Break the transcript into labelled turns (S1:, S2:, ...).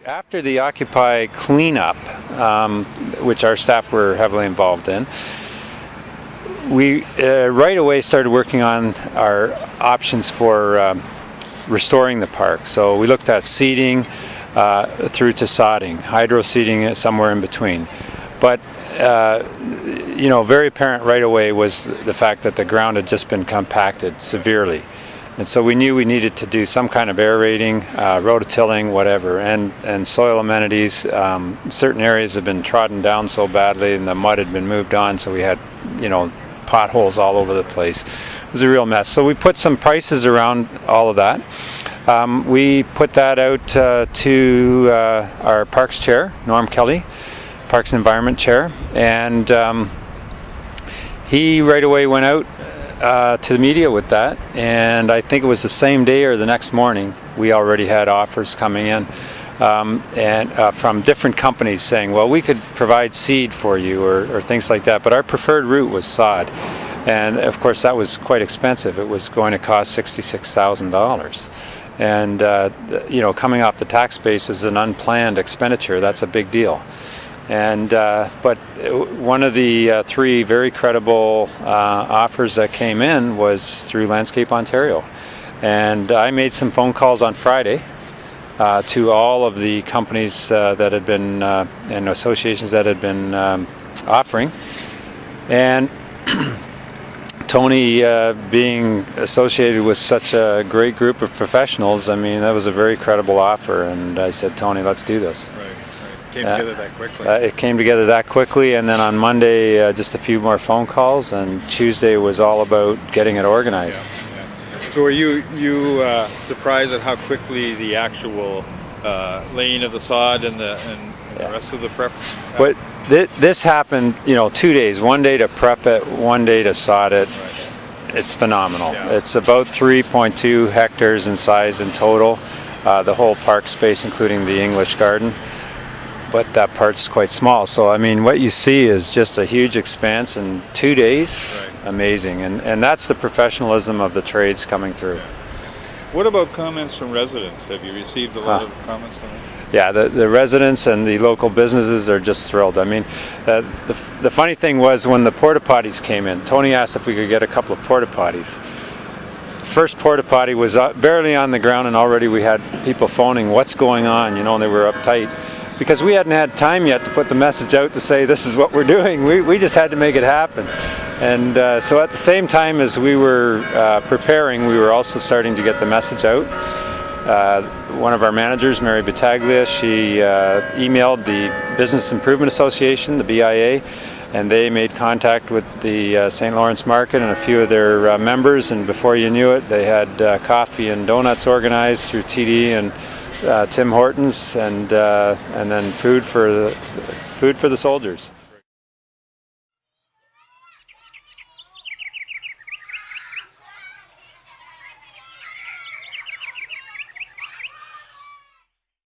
S1: After the Occupy cleanup, which our staff were heavily involved in, we right away started working on our options for restoring the park. So we looked at seeding through to sodding, hydro seeding somewhere in between. But very apparent right away was the fact that the ground had just been compacted severely. And so we knew we needed to do some kind of aerating, rototilling, whatever, and soil amenities. Certain areas have been trodden down so badly and the mud had been moved on, so we had, potholes all over the place. It was a real mess. So we put some prices around all of that. We put that out to our Parks Chair, Norm Kelly, Parks and Environment Chair, and he right away went out to the media with that, and I think it was the same day or the next morning we already had offers coming in from different companies saying, well, we could provide seed for you or things like that, but our preferred route was sod, and of course that was quite expensive. It was going to cost $66,000, and coming off the tax base as an unplanned expenditure, that's a big deal. And but one of the three very credible offers that came in was through Landscape Ontario, and I made some phone calls on Friday to all of the companies that had been and associations that had been offering, and Tony, being associated with such a great group of professionals, I mean, that was a very credible offer, and I said, Tony, let's do this.
S2: Right. Came together that quickly.
S1: It came together that quickly, and then on Monday just a few more phone calls, and Tuesday was all about getting it organized.
S2: Yeah. So were you surprised at how quickly the actual laying of the sod and the rest of the prep?
S1: But this happened, 2 days. One day to prep it, one day to sod it.
S2: Right.
S1: It's phenomenal.
S2: Yeah.
S1: It's about 3.2 hectares in size in total, the whole park space, including the English garden. But that part's quite small. So I mean, what you see is just a huge expanse in 2 days. Right. Amazing, and that's the professionalism of the trades coming through.
S2: Yeah. What about comments from residents? Have you received a lot of comments from them?
S1: Yeah, the residents and the local businesses are just thrilled. I mean, the funny thing was when the porta potties came in, Tony asked if we could get a couple of porta potties. The first porta potty was barely on the ground, and already we had people phoning, what's going on, and they were uptight. Because we hadn't had time yet to put the message out to say this is what we're doing. We just had to make it happen. And so at the same time as we were preparing, we were also starting to get the message out. One of our managers, Mary Battaglia, she emailed the Business Improvement Association, the BIA, and they made contact with the St. Lawrence Market and a few of their members, and before you knew it, they had coffee and donuts organized through TD and Tim Hortons, and then food for the soldiers.